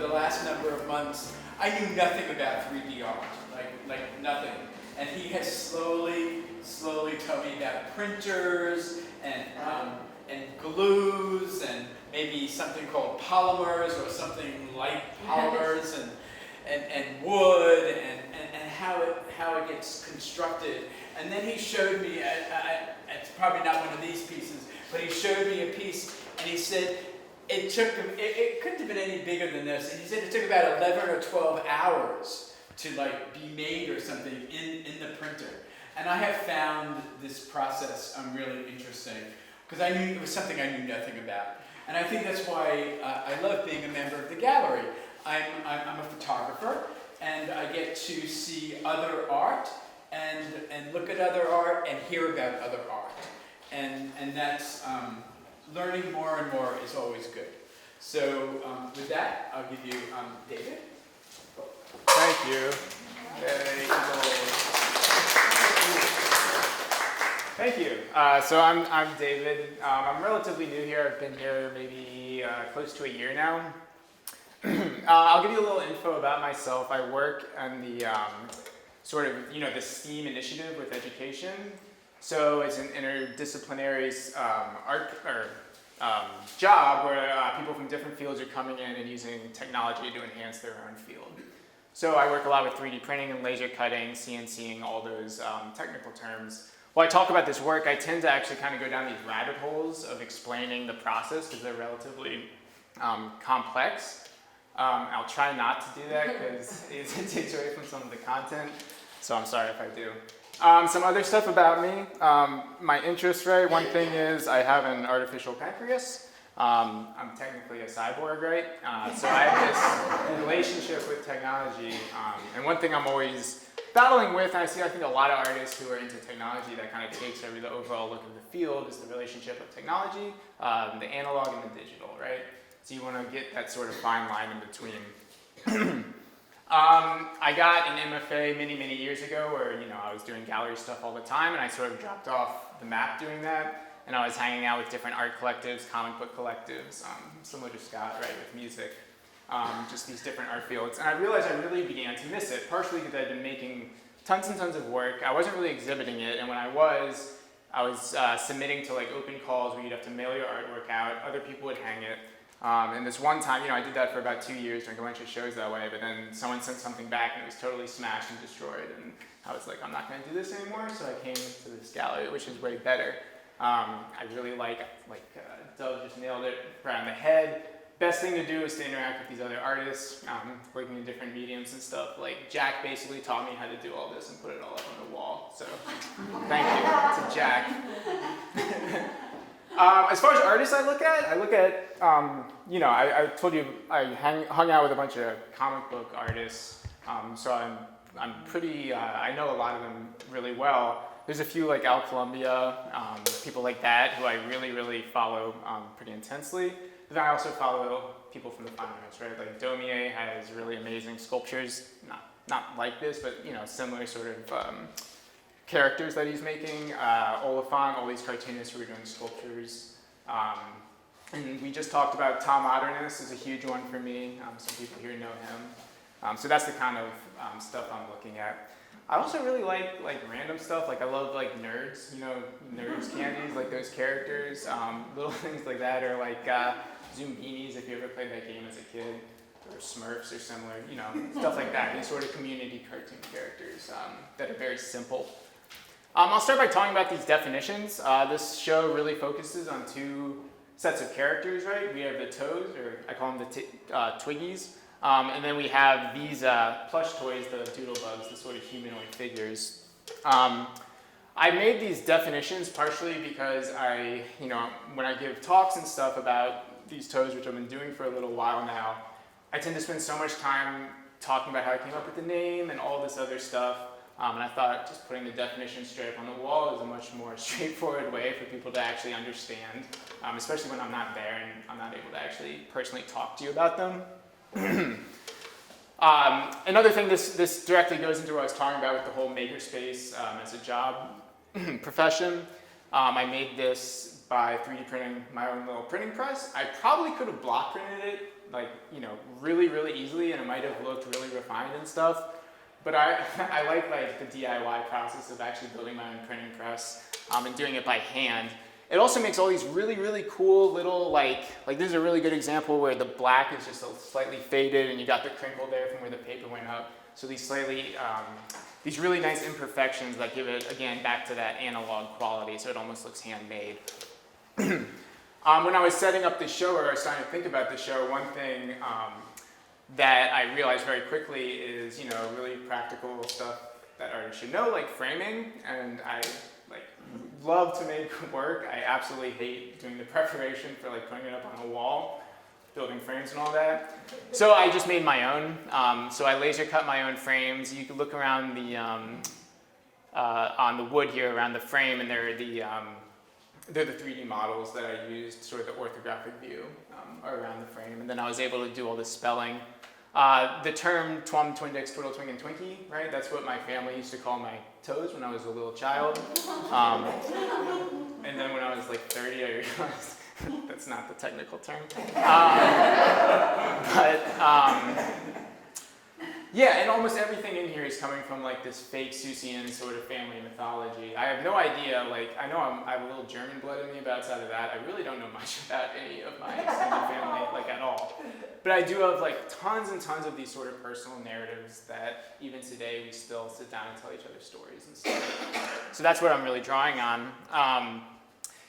the last number of months, I knew nothing about 3D art, like nothing. And he has slowly told me about printers and glues and maybe something called polymers or something like polymers and wood and how it gets constructed. And then he showed me, it's probably not one of these pieces, but he showed me a piece and he said it took him, it couldn't have been any bigger than this. And he said it took about 11 or 12 hours to like be made or something in the printer. And I have found this process really interesting because I knew it was something I knew nothing about. And I think that's why I love being a member of the gallery. I'm a photographer and I get to see other art and look at other art and hear about other art. And that's, learning more and more is always good. So with that, I'll give you David. Thank you. Thank you. So I'm David. I'm relatively new here. I've been here maybe close to a year now. I'll give you a little info about myself. I work on the sort of, the STEAM initiative with education. So it's an interdisciplinary job where people from different fields are coming in and using technology to enhance their own field. So I work a lot with 3D printing and laser cutting, CNCing, all those technical terms. While I talk about this work, I tend to actually kind of go down these rabbit holes of explaining the process because they're relatively complex. I'll try not to do that because it takes away from some of the content, so I'm sorry if I do. Some other stuff about me, my interests, right? One thing is I have an artificial pancreas. I'm technically a cyborg, right? So I have this relationship with technology. And one thing I'm always battling with, and I think a lot of artists who are into technology that kind of takes over the overall look of the field is the relationship of technology, the analog and the digital, right? So you want to get that sort of fine line in between. I got an MFA many years ago where, I was doing gallery stuff all the time and I sort of dropped off the map doing that. And I was hanging out with different art collectives, comic book collectives, similar to Scott, right, with music, just these different art fields. And I realized I really began to miss it, partially because I'd been making tons and tons of work. I wasn't really exhibiting it, and when I was submitting to like open calls where you'd have to mail your artwork out, other people would hang it. And this one time, I did that for about 2 years doing a bunch of shows that way, but then someone sent something back and it was totally smashed and destroyed. And I was like, I'm not going to do this anymore, so I came to this gallery, which is way better. I really like Dove just nailed it right on the head. Best thing to do is to interact with these other artists, working in different mediums and stuff. Like Jack basically taught me how to do all this and put it all up on the wall. So thank you to Jack. As far as artists I look at, I told you I hung out with a bunch of comic book artists, so I'm pretty, I know a lot of them really well. There's a few like Al Columbia, people like that who I really follow pretty intensely. But then I also follow people from the fine arts, right? Like Daumier has really amazing sculptures, not like this, but similar sort of characters that he's making. Oliphant, all these cartoonists who are doing sculptures. And we just talked about Tom Modernist is a huge one for me. Some people here know him. So that's the kind of stuff I'm looking at. I also really like random stuff. Like I love like nerds, nerds candies, like those characters, little things like that, or like Zoombinis if you ever played that game as a kid, or Smurfs or similar, stuff like that. These sort of community cartoon characters that are very simple. I'll start by talking about these definitions. This show really focuses on two sets of characters, right? We have the toes, or I call them the Twiggies. And then we have these plush toys, the doodlebugs, the sort of humanoid figures. I made these definitions partially because when I give talks and stuff about these toes, which I've been doing for a little while now, I tend to spend so much time talking about how I came up with the name and all this other stuff. And I thought just putting the definition straight up on the wall is a much more straightforward way for people to actually understand, especially when I'm not there and I'm not able to actually personally talk to you about them. Another thing, this directly goes into what I was talking about with the whole makerspace as a job profession. I made this by 3D printing my own little printing press. I probably could have block printed it like, you know, really, really easily, and it might have looked really refined and stuff. But I like the DIY process of actually building my own printing press and doing it by hand. It also makes all these really, really cool little, like this is a really good example where the black is just slightly faded and you got the crinkle there from where the paper went up. So these slightly, these really nice imperfections that give it, again, back to that analog quality, so it almost looks handmade. When I was setting up the show, or I was starting to think about the show, one thing that I realized very quickly is, you know, really practical stuff that artists should know, like framing, and I love to make work. I absolutely hate doing the preparation for like putting it up on a wall, building frames and all that. So I just made my own. So I laser cut my own frames. You can look around the on the wood here around the frame, and they're the 3D models that I used, sort of the orthographic view around the frame. And then I was able to do all the spelling. The term twum, twindex, twiddle, twink, and twinkie, right? That's what my family used to call my toes when I was a little child. And then when I was like 30, I realized that's not the technical term. Yeah, and almost everything in here is coming from like this fake Seussian sort of family mythology. I have no idea, like, I know I have a little German blood in me, but outside of that, I really don't know much about any of my extended family, like, at all. But I do have like tons and tons of these sort of personal narratives that even today we still sit down and tell each other stories and stuff. So that's what I'm really drawing on.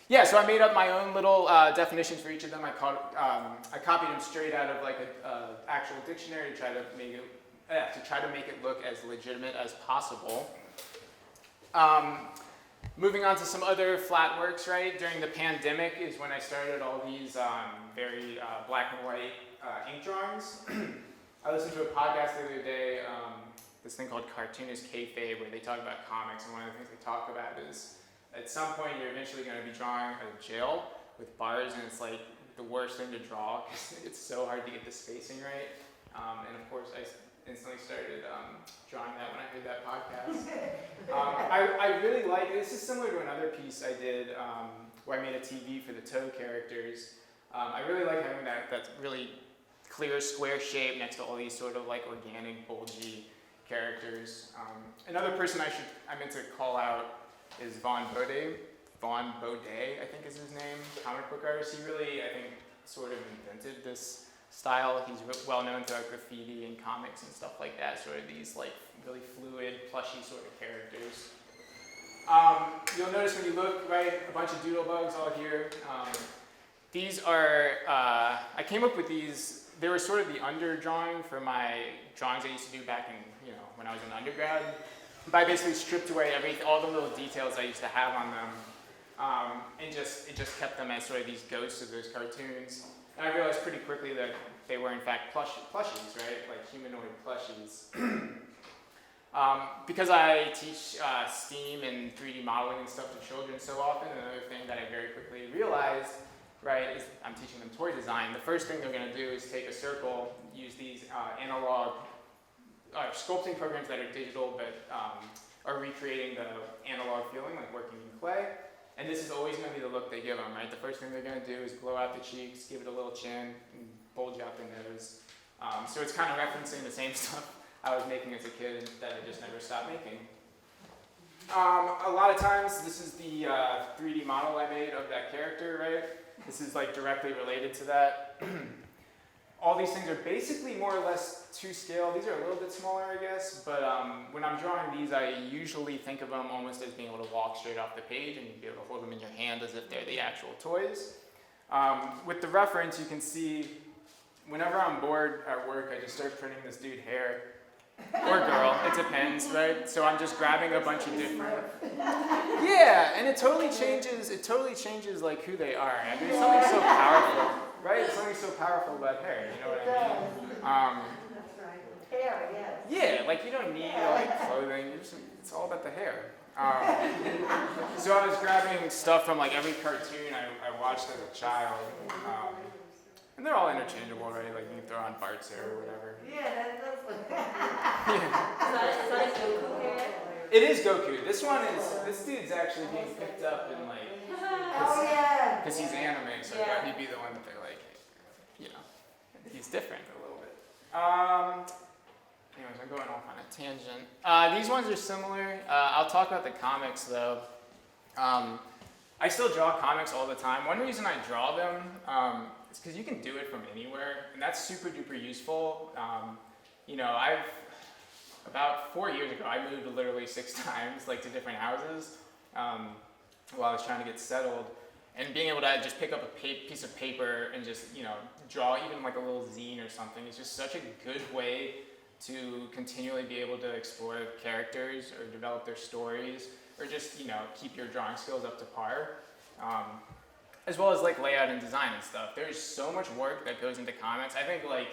Yeah, so I made up my own little definitions for each of them. I copied them straight out of like an actual dictionary to try to make it look as legitimate as possible. Moving on to some other flat works, right? During the pandemic is when I started all these very black and white ink drawings. I listened to a podcast the other day, this thing called Cartoonist Kayfabe, where they talk about comics, and one of the things they talk about is at some point you're eventually going to be drawing a jail with bars, and it's like the worst thing to draw because it's so hard to get the spacing right. And of course, I instantly started drawing that when I heard that podcast. I really like, this is similar to another piece I did where I made a TV for the toe characters. I really like having that really clear square shape next to all these sort of like organic, bulgy characters. Another person I meant to call out is Vaughn Bode, I think is his name, comic book artist. He really, I think, sort of invented this style. He's well known throughout graffiti and comics and stuff like that, sort of these like really fluid, plushy sort of characters. You'll notice when you look, right, a bunch of doodle bugs all here. These are, I came up with these, they were sort of the underdrawing for my drawings I used to do back in, you know, when I was in undergrad. But I basically stripped away all the little details I used to have on them, and it just kept them as sort of these ghosts of those cartoons. And I realized pretty quickly that they were in fact plushies, right? Like humanoid plushies. Because I teach STEAM and 3D modeling and stuff to children so often, another thing that I very quickly realized, right, is I'm teaching them toy design. The first thing they're going to do is take a circle, use these analog sculpting programs that are digital but are recreating the analog feeling, like working in clay. And this is always going to be the look they give them, right? The first thing they're going to do is blow out the cheeks, give it a little chin, and bulge out the nose. So it's kind of referencing the same stuff I was making as a kid that I just never stopped making. A lot of times, this is the 3D model I made of that character, right? This is like directly related to that. All these things are basically more or less to scale. These are a little bit smaller, I guess, but when I'm drawing these, I usually think of them almost as being able to walk straight off the page and you'd be able to hold them in your hand as if they're the actual toys. With the reference, you can see whenever I'm bored at work, I just start printing this dude hair, or girl, it depends, right? So I'm just grabbing a bunch of different, yeah, and it totally changes like who they are. I mean, it's something so powerful. Right? It's something so powerful about hair, you know what I mean? That's right. Hair, yes. Yeah, like you don't need like clothing, it's all about the hair. So I was grabbing stuff from like every cartoon I watched as a child. And they're all interchangeable, right? Like you can throw on Bart's hair or whatever. Yeah, that's Yeah. So it's Goku hair? It is Goku. This dude's actually being picked up in like, Oh, yeah. because he's anime, so I thought he'd be the one that they're like, you know, he's different a little bit. Anyways, I'm going off on a tangent. These ones are similar. I'll talk about the comics though. I still draw comics all the time. One reason I draw them is because you can do it from anywhere, and that's super duper useful. About 4 years ago, I moved literally 6 times, like to different houses, while I was trying to get settled. And being able to just pick up a piece of paper and just, draw even like a little zine or something is just such a good way to continually be able to explore characters or develop their stories, or just, keep your drawing skills up to par. As well as like layout and design and stuff. There's so much work that goes into comics. I think like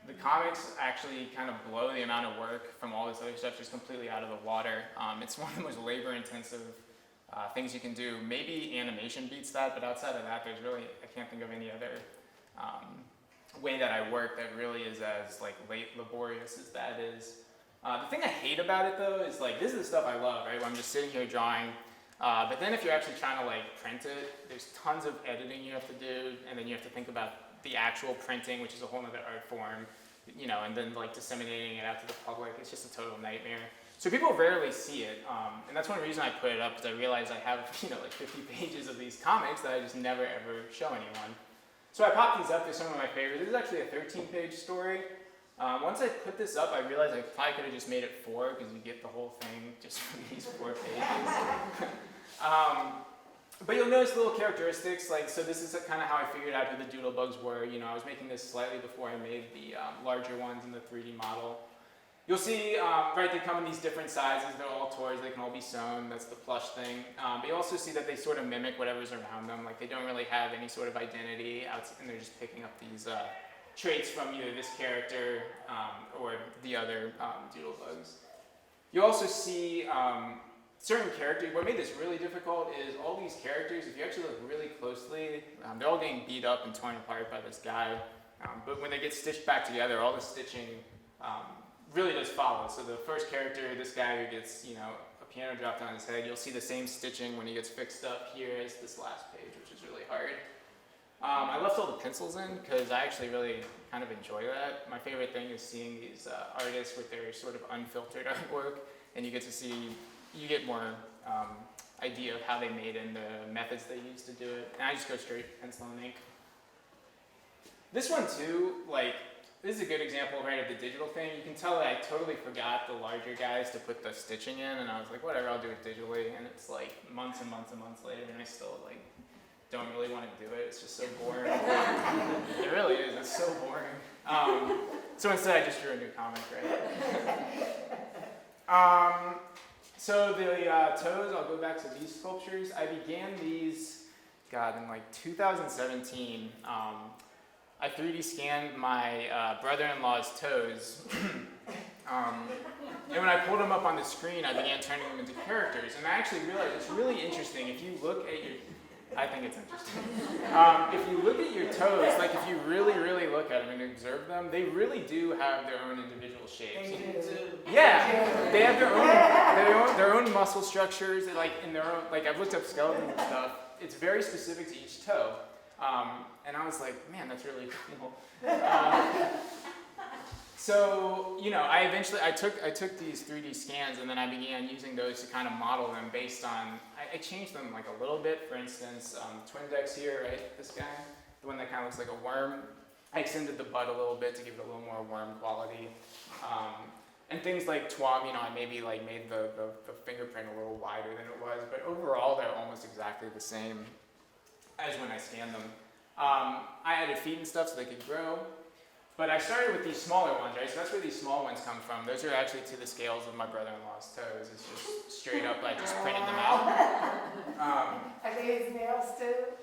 the comics actually kind of blow the amount of work from all this other stuff just completely out of the water. It's one of the most labor intensive things you can do. Maybe animation beats that, but outside of that, I can't think of any other way that I work that really is as like laborious as that is. The thing I hate about it though is like, this is the stuff I love, right? When I'm just sitting here drawing. But then if you're actually trying to like print it, there's tons of editing you have to do, and then you have to think about the actual printing, which is a whole other art form, and then like disseminating it out to the public. It's just a total nightmare. So people rarely see it, and that's one reason I put it up, because I realized I have like 50 pages of these comics that I just never ever show anyone. So I popped these up. They're some of my favorites. This is actually a 13-page story. Once I put this up, I realized I probably could have just made it 4, because you get the whole thing just from these 4 pages. But you'll notice little characteristics, like, so this is kind of how I figured out who the doodlebugs were. I was making this slightly before I made the larger ones in the 3D model. You'll see, right, they come in these different sizes. They're all toys. They can all be sewn. That's the plush thing. But you also see that they sort of mimic whatever's around them. Like, they don't really have any sort of identity, and they're just picking up these traits from either this character or the other doodlebugs. You also see certain characters. What made this really difficult is all these characters, if you actually look really closely, they're all getting beat up and torn apart by this guy. But when they get stitched back together, all the stitching really does follow. So the first character, this guy who gets, a piano dropped on his head, you'll see the same stitching when he gets fixed up here as this last page, which is really hard. I left all the pencils in because I actually really kind of enjoy that. My favorite thing is seeing these artists with their sort of unfiltered artwork, and you get more idea of how they made and the methods they used to do it. And I just go straight pencil and ink. This one too, this is a good example, right, of the digital thing. You can tell that I totally forgot the larger guys to put the stitching in, and I was like, whatever, I'll do it digitally. And it's like months and months and months later, and I still don't really want to do it. It's just so boring. It really is. It's so boring. So instead, I just drew a new comic, right? So the toes, I'll go back to these sculptures. I began these, in 2017. I 3D scanned my brother-in-law's toes. And when I pulled them up on the screen, I began turning them into characters. And I actually realized it's really interesting. If you look at I think it's interesting. If you look at your toes, if you really, really look at them and observe them, they really do have their own individual shapes. They do. Yeah, they have their own muscle structures. In their own, I've looked up skeletons and stuff. It's very specific to each toe. And I was like, man, that's really cool. So, I took these 3D scans, and then I began using those to kind of model them based on, I changed them a little bit. For instance, Twindex here, right, this guy, the one that kind of looks like a worm, I extended the butt a little bit to give it a little more worm quality. And things like Twom, I maybe made the fingerprint a little wider than it was, but overall they're almost exactly the same as when I scanned them. I added feet and stuff so they could grow. But I started with these smaller ones, right? So that's where these small ones come from. Those are actually to the scales of my brother-in-law's toes. It's just straight up, I just printed them out. Are they his nails too?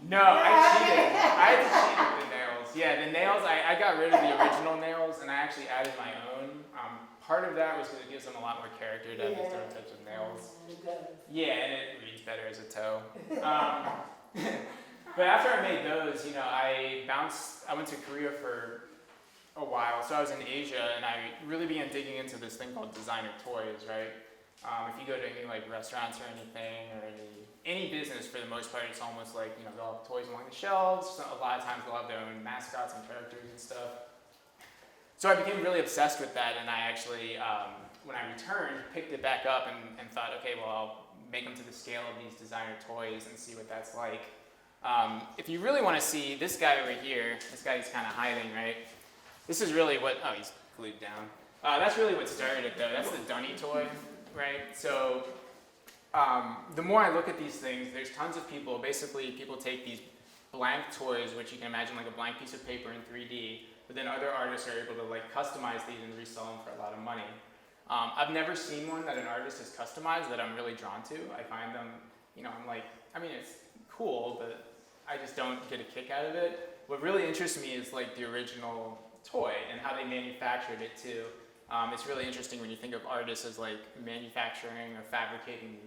No, I cheated. I had to cheat with the nails. Yeah, the nails, I got rid of the original nails, and I actually added my own. Part of that was because it gives them a lot more character to have these different types of nails. Yeah, and it reads better as a toe. But after I made those, I went to Korea for a while. So I was in Asia, and I really began digging into this thing called designer toys, right? If you go to any like restaurants or anything, or any business for the most part, it's almost like, you know, they'll have toys along the shelves. So a lot of times they'll have their own mascots and characters and stuff. So I became really obsessed with that, and I actually, when I returned, picked it back up and thought, okay, well, I'll make them to the scale of these designer toys and see what that's like. If you really want to see this guy over here, this guy's kind of hiding, right? This is really what, oh, he's glued down. That's really what started it, though. That's the Dunny toy, right? So the more I look at these things, there's tons of people. Basically, people take these blank toys, which you can imagine like a blank piece of paper in 3D, but then other artists are able to like customize these and resell them for a lot of money. I've never seen one that an artist has customized that I'm really drawn to. I find them, you know, I'm like, I mean, it's cool, but I just don't get a kick out of it. What really interests me is like the original toy and how they manufactured it too. It's really interesting when you think of artists as like manufacturing or fabricating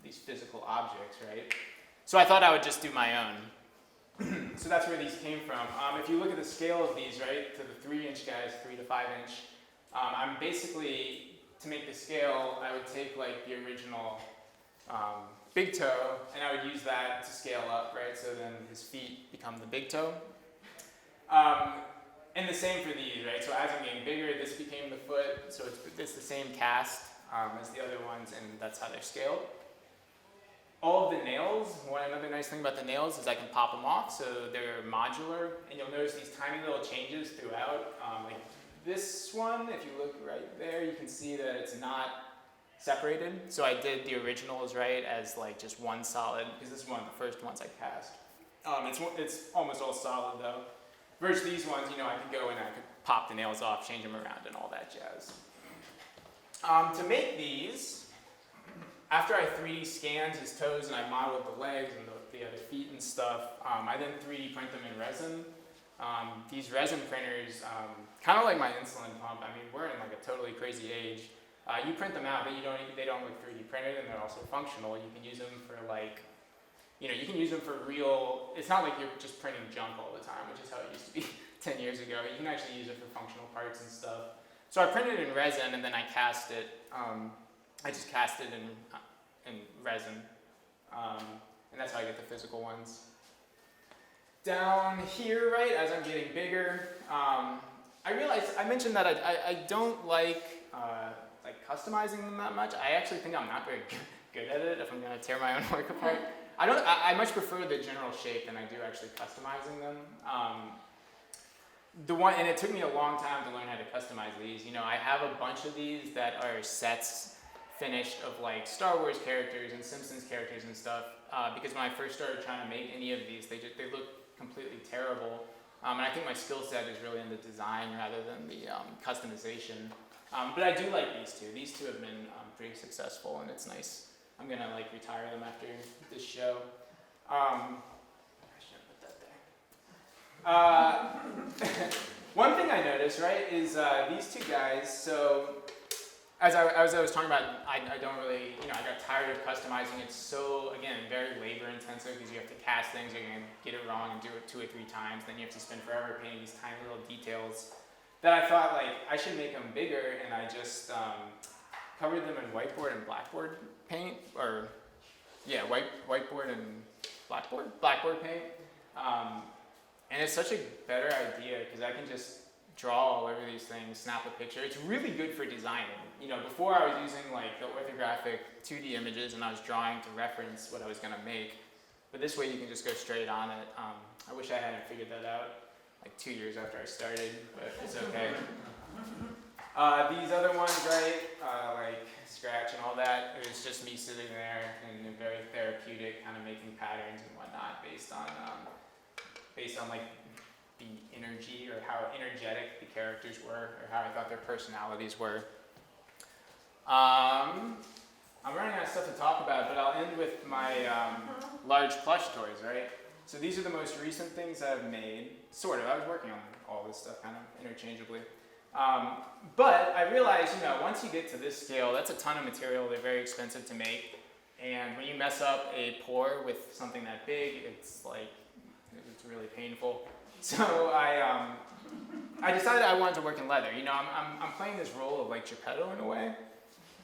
these physical objects, right? So I thought I would just do my own. So that's where these came from. If you look at the scale of these, right, to the 3-inch guys, 3 to 5 inch, I'm basically, to make the scale, I would take like the original big toe, and I would use that to scale up, right? So then his feet become the big toe. And the same for these, right? So as I'm getting bigger, this became the foot, so it's the same cast as the other ones, and that's how they're scaled. All of the nails, another nice thing about the nails is I can pop them off, so they're modular, and you'll notice these tiny little changes throughout. Like this one, if you look right there, you can see that it's not separated. So I did the originals, right, as like just one solid, because this is one of the first ones I cast. It's almost all solid though. Versus these ones, you know, I could go in and I could pop the nails off, change them around, and all that jazz. To make these, after I 3D scanned his toes and I modeled the legs and the other feet and stuff, I then 3D print them in resin. These resin printers, kind of like my insulin pump, I mean, we're in like a totally crazy age. You print them out, but they don't look 3D printed, and they're also functional. You can use them for like, you know, you can use them for real, it's not like you're just printing junk all the time, which is how it used to be 10 years ago. You can actually use it for functional parts and stuff. So I printed it in resin, and then I cast it. I just cast it in resin, and that's how I get the physical ones. Down here, right, as I'm getting bigger, I realized, I mentioned that I don't like customizing them that much. I actually think I'm not very good at it if I'm going to tear my own work apart. I much prefer the general shape than I do actually customizing them. And it took me a long time to learn how to customize these. You know, I have a bunch of these that are sets finished of like Star Wars characters and Simpsons characters and stuff, because when I first started trying to make any of these, they look completely terrible. And I think my skill set is really in the design rather than the customization. But I do like these two. These two have been pretty successful, and it's nice. I'm gonna like retire them after this show. I shouldn't put that there. One thing I noticed, right, is these two guys. So as I was talking about, I don't really, you know, I got tired of customizing. It's so, again, very labor intensive because you have to cast things, you're gonna get it wrong and do it 2 or 3 times. Then you have to spend forever painting these tiny little details. That I thought like I should make them bigger, and I just covered them in whiteboard and blackboard paint, or yeah, whiteboard and blackboard paint. And it's such a better idea because I can just draw all over these things, snap a picture. It's really good for designing. You know, before I was using like the orthographic 2D images and I was drawing to reference what I was gonna make. But this way you can just go straight on it. I wish I hadn't figured that out like 2 years after I started, but it's okay. These other ones, right, like Scratch and all that, it was just me sitting there and very therapeutic, kind of making patterns and whatnot based on like the energy or how energetic the characters were or how I thought their personalities were. I'm running out of stuff to talk about, but I'll end with my large plush toys, right? So these are the most recent things I've made, sort of. I was working on all this stuff kind of interchangeably. But I realized, you know, once you get to this scale, that's a ton of material. They're very expensive to make. And when you mess up a pour with something that big, it's really painful. So I decided I wanted to work in leather. You know, I'm playing this role of like Geppetto in a way.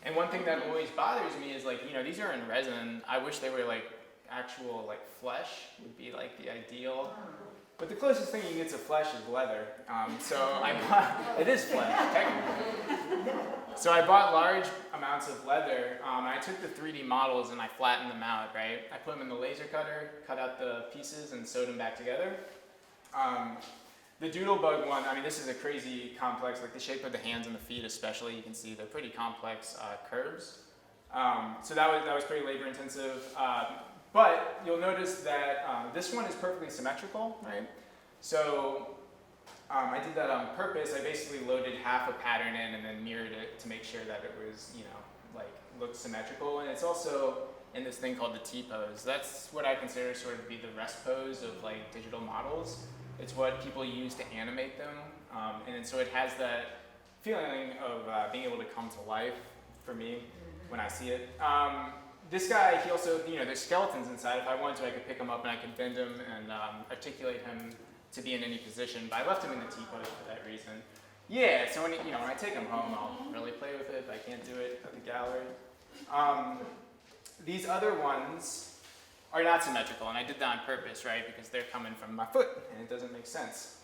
And one thing that always bothers me is like, these are in resin. I wish they were like actual like flesh would be like the ideal. But the closest thing you get to flesh is leather. So I bought, it is flesh, technically. So I bought large amounts of leather, and I took the 3D models and I flattened them out, right? I put them in the laser cutter, cut out the pieces and sewed them back together. The doodlebug one, I mean, this is a crazy complex, like the shape of the hands and the feet especially, you can see they're pretty complex curves. So that was pretty labor intensive. But you'll notice that this one is perfectly symmetrical, right? So I did that on purpose. I basically loaded half a pattern in and then mirrored it to make sure that it was, like looked symmetrical. And it's also in this thing called the T-pose. That's what I consider sort of be the rest pose of like digital models. It's what people use to animate them. And so it has that feeling of being able to come to life for me when I see it. This guy, he also, there's skeletons inside. If I wanted to, I could pick him up and I could bend him and articulate him to be in any position. But I left him in the T-pose for that reason. Yeah, so when I take him home, I'll really play with it. But I can't do it at the gallery. These other ones are not symmetrical, and I did that on purpose, right? Because they're coming from my foot, and it doesn't make sense.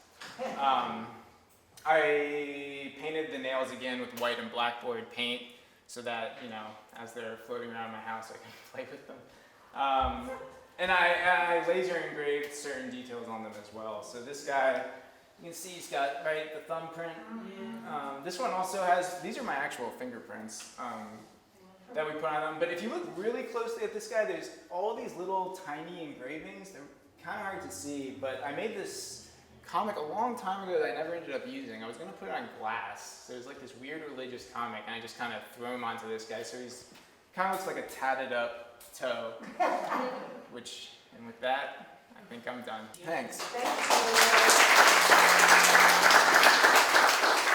I painted the nails again with white and blackboard paint, so that, as they're floating around my house, I can play with them. And I laser engraved certain details on them as well. So this guy, you can see he's got, right, the thumbprint. This one also has, these are my actual fingerprints that we put on them. But if you look really closely at this guy, there's all these little tiny engravings. They're kind of hard to see, but I made this comic a long time ago that I never ended up using. I was going to put it on glass. So it was like this weird religious comic, and I just kind of threw him onto this guy. So he's kind of looks like a tatted up toe, and with that, I think I'm done. Thanks. Thank you.